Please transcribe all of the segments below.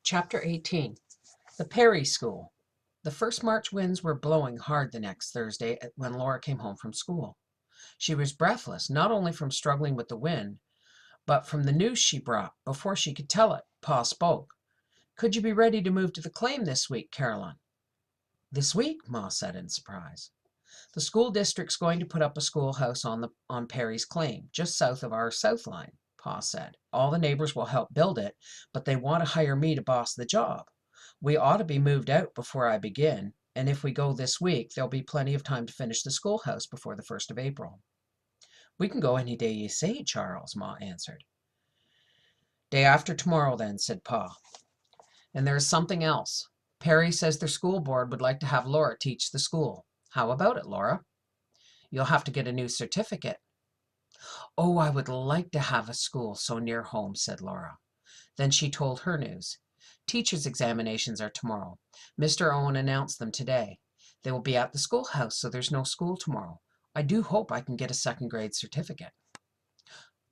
Chapter 18. The Perry School. The first March winds were blowing hard the next Thursday when Laura came home from school. She was breathless, not only from struggling with the wind, but from the news she brought. Before she could tell it, Pa spoke. "Could you be ready to move to the claim this week, Caroline?" "This week?" Ma said in surprise. "The school district's going to put up a schoolhouse on Perry's claim, just south of our south line," Pa said. "All the neighbors will help build it, but they want to hire me to boss the job. We ought to be moved out before I begin, and if we go this week, there'll be plenty of time to finish the schoolhouse before the 1st of April. "We can go any day you say, Charles," Ma answered. "Day after tomorrow, then," said Pa. "And there is something else. Perry says their school board would like to have Laura teach the school. How about it, Laura?" "You'll have to get a new certificate." "Oh, I would like to have a school so near home," said Laura. Then she told her news. "Teachers' examinations are tomorrow. Mr. Owen announced them today. They will be at the schoolhouse, so there's no school tomorrow. I do hope I can get a second-grade certificate."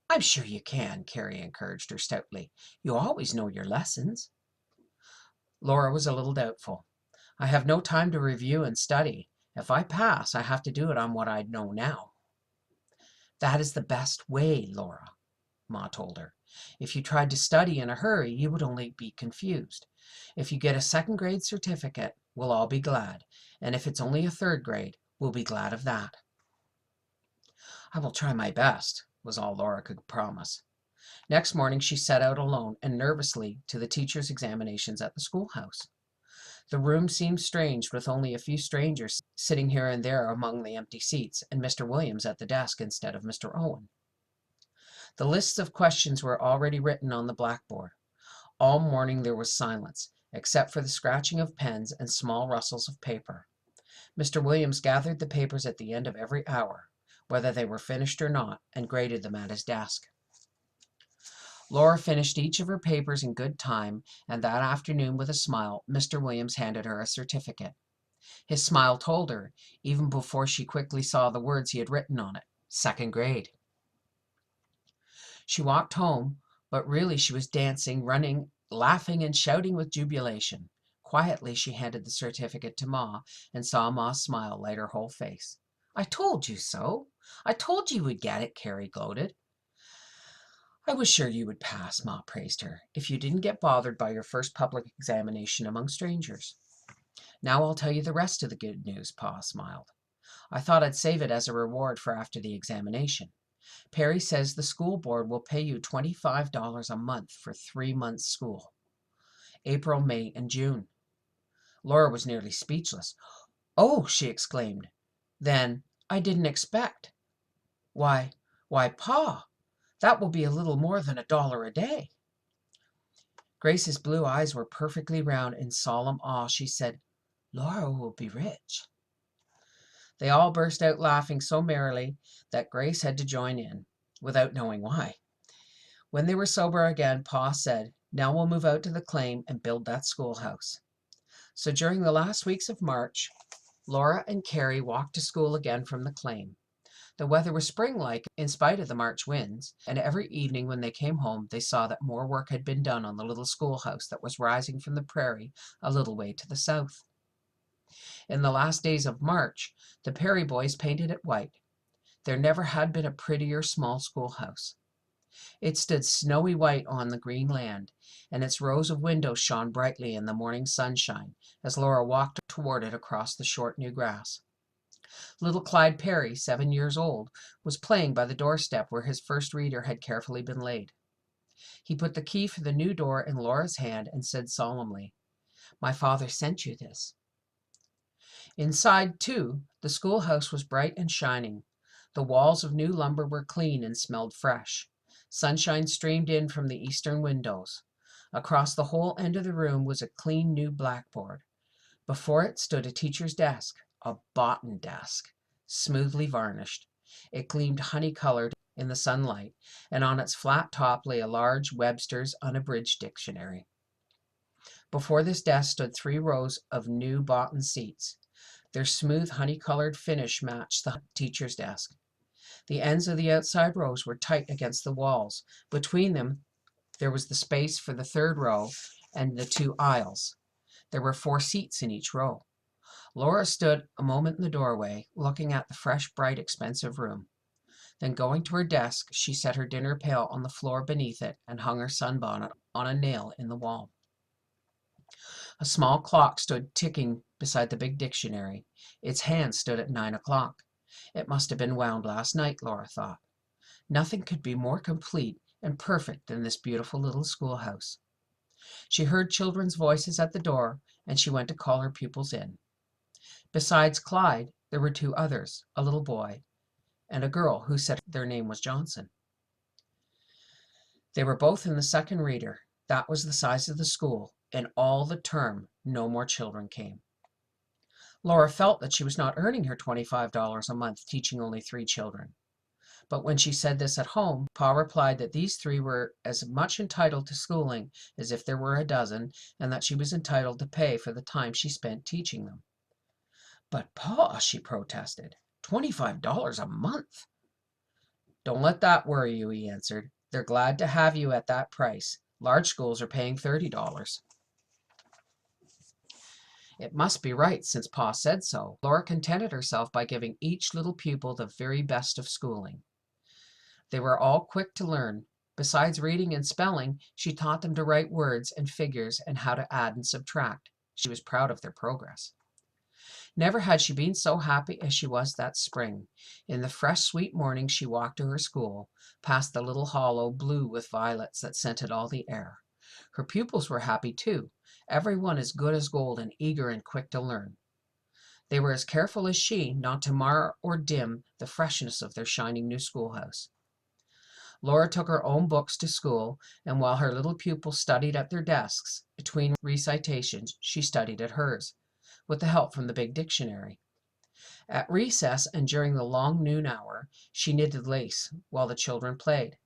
"I'm sure you can," Carrie encouraged her stoutly. "You always know your lessons." Laura was a little doubtful. "I have no time to review and study. If I pass, I have to do it on what I know now." "That is the best way, Laura," Ma told her. "If you tried to study in a hurry, you would only be confused. If you get a second-grade certificate, we'll all be glad. And if it's only a third grade, we'll be glad of that." "I will try my best," was all Laura could promise. Next morning she set out alone and nervously to the teachers' examinations at the schoolhouse. The room seemed strange, with only a few strangers sitting here and there among the empty seats, and Mr. Williams at the desk instead of Mr. Owen. The lists of questions were already written on the blackboard. All morning there was silence, except for the scratching of pens and small rustles of paper. Mr. Williams gathered the papers at the end of every hour, whether they were finished or not, and graded them at his desk. Laura finished each of her papers in good time, and that afternoon, with a smile, Mr. Williams handed her a certificate. His smile told her, even before she quickly saw the words he had written on it, "Second grade." She walked home, but really she was dancing, running, laughing, and shouting with jubilation. Quietly she handed the certificate to Ma and saw Ma's smile light her whole face. "I told you so. I told you would get it," Carrie gloated. "I was sure you would pass," Ma praised her, "if you didn't get bothered by your first public examination among strangers." "Now I'll tell you the rest of the good news," Pa smiled. "I thought I'd save it as a reward for after the examination. Perry says the school board will pay you $25 a month for 3 months' school. April, May, and June." Laura was nearly speechless. "Oh!" she exclaimed. Then, "I didn't expect. Why, Pa, that will be a little more than $1 a day." Grace's blue eyes were perfectly round in solemn awe. She said, "Laura will be rich." They all burst out laughing so merrily that Grace had to join in, without knowing why. When they were sober again, Pa said, "Now we'll move out to the claim and build that schoolhouse." So during the last weeks of March, Laura and Carrie walked to school again from the claim. The weather was spring-like in spite of the March winds, and every evening when they came home they saw that more work had been done on the little schoolhouse that was rising from the prairie a little way to the south. In the last days of March, the Perry boys painted it white. There never had been a prettier small schoolhouse. It stood snowy white on the green land, and its rows of windows shone brightly in the morning sunshine as Laura walked toward it across the short new grass. Little Clyde Perry, 7 years old, was playing by the doorstep where his first reader had carefully been laid. He put the key for the new door in Laura's hand and said solemnly, "My father sent you this." Inside, too, the schoolhouse was bright and shining. The walls of new lumber were clean and smelled fresh. Sunshine streamed in from the eastern windows. Across the whole end of the room was a clean new blackboard. Before it stood a teacher's desk, a boughten desk, smoothly varnished. It gleamed honey-colored in the sunlight, and on its flat top lay a large Webster's Unabridged Dictionary. Before this desk stood 3 rows of new boughten seats. Their smooth honey-colored finish matched the teacher's desk. The ends of the outside rows were tight against the walls. Between them there was the space for the 3rd row, and the 2 aisles. There were 4 seats in each row. Laura stood a moment in the doorway, looking at the fresh, bright, expensive room. Then going to her desk, she set her dinner pail on the floor beneath it and hung her sunbonnet on a nail in the wall. A small clock stood ticking beside the big dictionary. Its hand stood at 9 o'clock. It must have been wound last night, Laura thought. Nothing could be more complete and perfect than this beautiful little schoolhouse. She heard children's voices at the door, and she went to call her pupils in. Besides Clyde, there were 2 others, a little boy and a girl who said their name was Johnson. They were both in the second reader. That was the size of the school, and all the term no more children came. Laura felt that she was not earning her $25 a month teaching only 3 children. But when she said this at home, Pa replied that these 3 were as much entitled to schooling as if there were a dozen, and that she was entitled to pay for the time she spent teaching them. "But, Pa," she protested, $25 a month. "Don't let that worry you," he answered. "They're glad to have you at that price. Large schools are paying $30. It must be right, since Pa said so. Laura contented herself by giving each little pupil the very best of schooling. They were all quick to learn. Besides reading and spelling, she taught them to write words and figures and how to add and subtract. She was proud of their progress. Never had she been so happy as she was that spring. In the fresh, sweet morning she walked to her school, past the little hollow blue with violets that scented all the air. Her pupils were happy too, every one as good as gold and eager and quick to learn. They were as careful as she not to mar or dim the freshness of their shining new schoolhouse. Laura took her own books to school, and while her little pupils studied at their desks, between recitations, she studied at hers, with the help from the big dictionary. At recess and during the long noon hour, she knitted lace while the children played.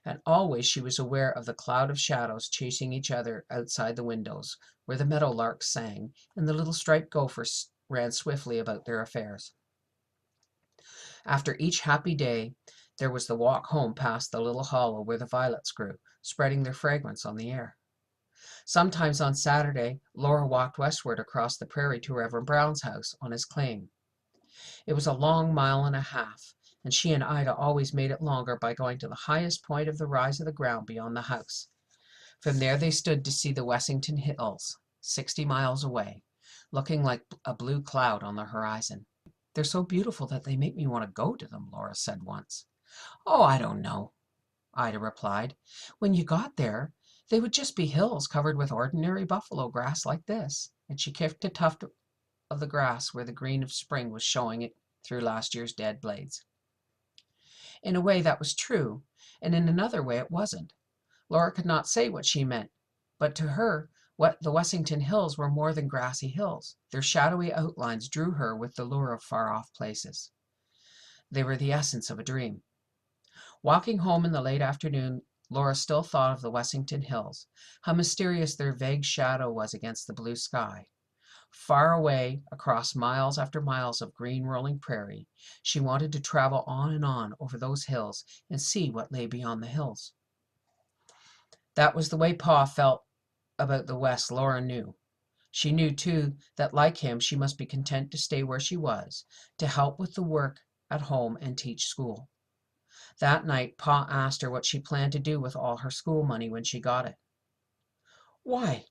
And always she was aware of the cloud of shadows chasing each other outside the windows, where the meadow larks sang and the little striped gophers ran swiftly about their affairs. After each happy day, there was the walk home past the little hollow where the violets grew, spreading their fragrance on the air. Sometimes on Saturday, Laura walked westward across the prairie to Reverend Brown's house on his claim. It was a long 1.5 miles, and she and Ida always made it longer by going to the highest point of the rise of the ground beyond the house. From there they stood to see the Wessington Hills, 60 miles away, looking like a blue cloud on the horizon. "They're so beautiful that they make me want to go to them," Laura said once. "Oh, I don't know," Ida replied. "When you got there, they would just be hills covered with ordinary buffalo grass like this," and she kicked a tuft of the grass where the green of spring was showing it through last year's dead blades. In a way that was true, and in another way it wasn't. Laura could not say what she meant, but to her what the Wessington Hills were more than grassy hills. Their shadowy outlines drew her with the lure of far-off places. They were the essence of a dream. Walking home in the late afternoon, Laura still thought of the Wessington Hills, how mysterious their vague shadow was against the blue sky. Far away, across miles after miles of green rolling prairie, she wanted to travel on and on over those hills and see what lay beyond the hills. That was the way Pa felt about the West, Laura knew. She knew, too, that like him she must be content to stay where she was, to help with the work at home and teach school. That night Pa asked her what she planned to do with all her school money when she got it. "Why,"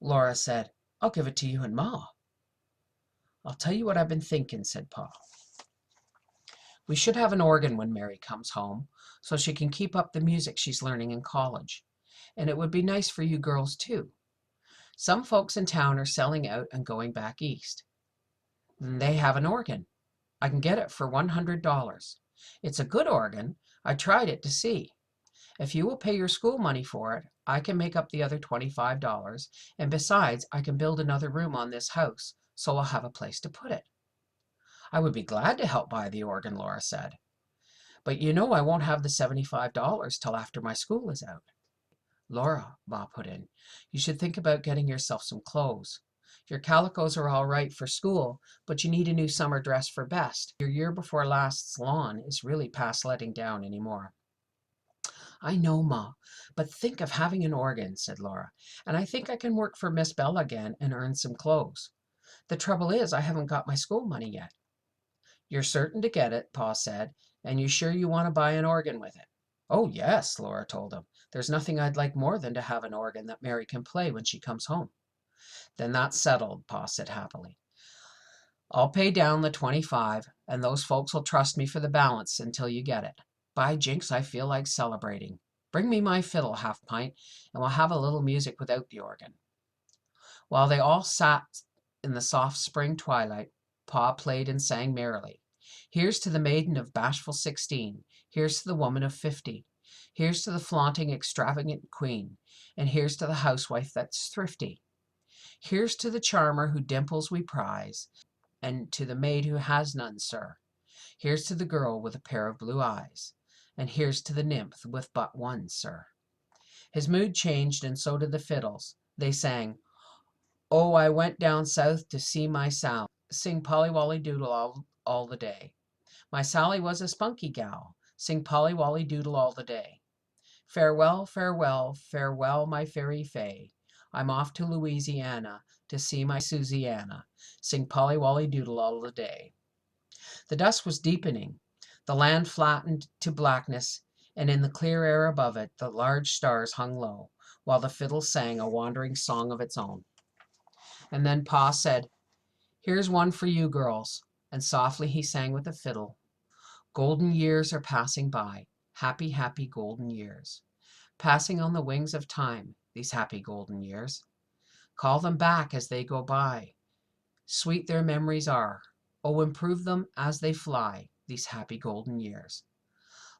Laura said, "I'll give it to you and Ma." "I'll tell you what I've been thinking," said Pa. "We should have an organ when Mary comes home, so she can keep up the music she's learning in college. And it would be nice for you girls, too. Some folks in town are selling out and going back east. They have an organ. I can get it for $100. It's a good organ. I tried it to see. If you will pay your school money for it, I can make up the other $25, and besides, I can build another room on this house, so I'll have a place to put it." "I would be glad to help buy the organ," Laura said. "But you know I won't have the $75 till after my school is out." "Laura," Ma put in, "you should think about getting yourself some clothes. Your calicos are all right for school, but you need a new summer dress for best. Your year before last's lawn is really past letting down any more." I know, Ma, but think of having an organ, said Laura. And I think I can work for Miss Bell again and earn some clothes. The trouble is, I haven't got my school money yet. You're certain to get it, Pa said, and you sure you want to buy an organ with it? Oh, yes, Laura told him. There's nothing I'd like more than to have an organ that Mary can play when she comes home. Then that's settled, Pa said happily. I'll pay down the 25, and those folks'll trust me for the balance until you get it. By jinks, I feel like celebrating. Bring me my fiddle, Half Pint, and we'll have a little music without the organ. While they all sat in the soft spring twilight, Pa played and sang merrily. Here's to the maiden of bashful 16, here's to the woman of 50, here's to the flaunting, extravagant queen, and here's to the housewife that's thrifty. Here's to the charmer who dimples we prize, and to the maid who has none, sir. Here's to the girl with a pair of blue eyes, and here's to the nymph with but one, sir. His mood changed, and so did the fiddles. They sang, "Oh, I went down south to see my Sal, sing Polly Wolly Doodle all the day. My Sally was a spunky gal, sing Polly Wolly Doodle all the day. Farewell, farewell, farewell, my fairy fay. I'm off to Louisiana to see my Susiana, sing Polly Wolly Doodle all the day." The dusk was deepening. The land flattened to blackness, and in the clear air above it the large stars hung low, while the fiddle sang a wandering song of its own. And then Pa said, "Here's one for you girls," and softly he sang with the fiddle, "Golden years are passing by, happy, happy golden years, passing on the wings of time, these happy golden years. Call them back as they go by, sweet their memories are. Oh, improve them as they fly, these happy golden years."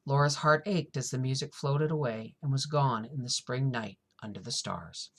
Laura's heart ached as the music floated away and was gone in the spring night under the stars.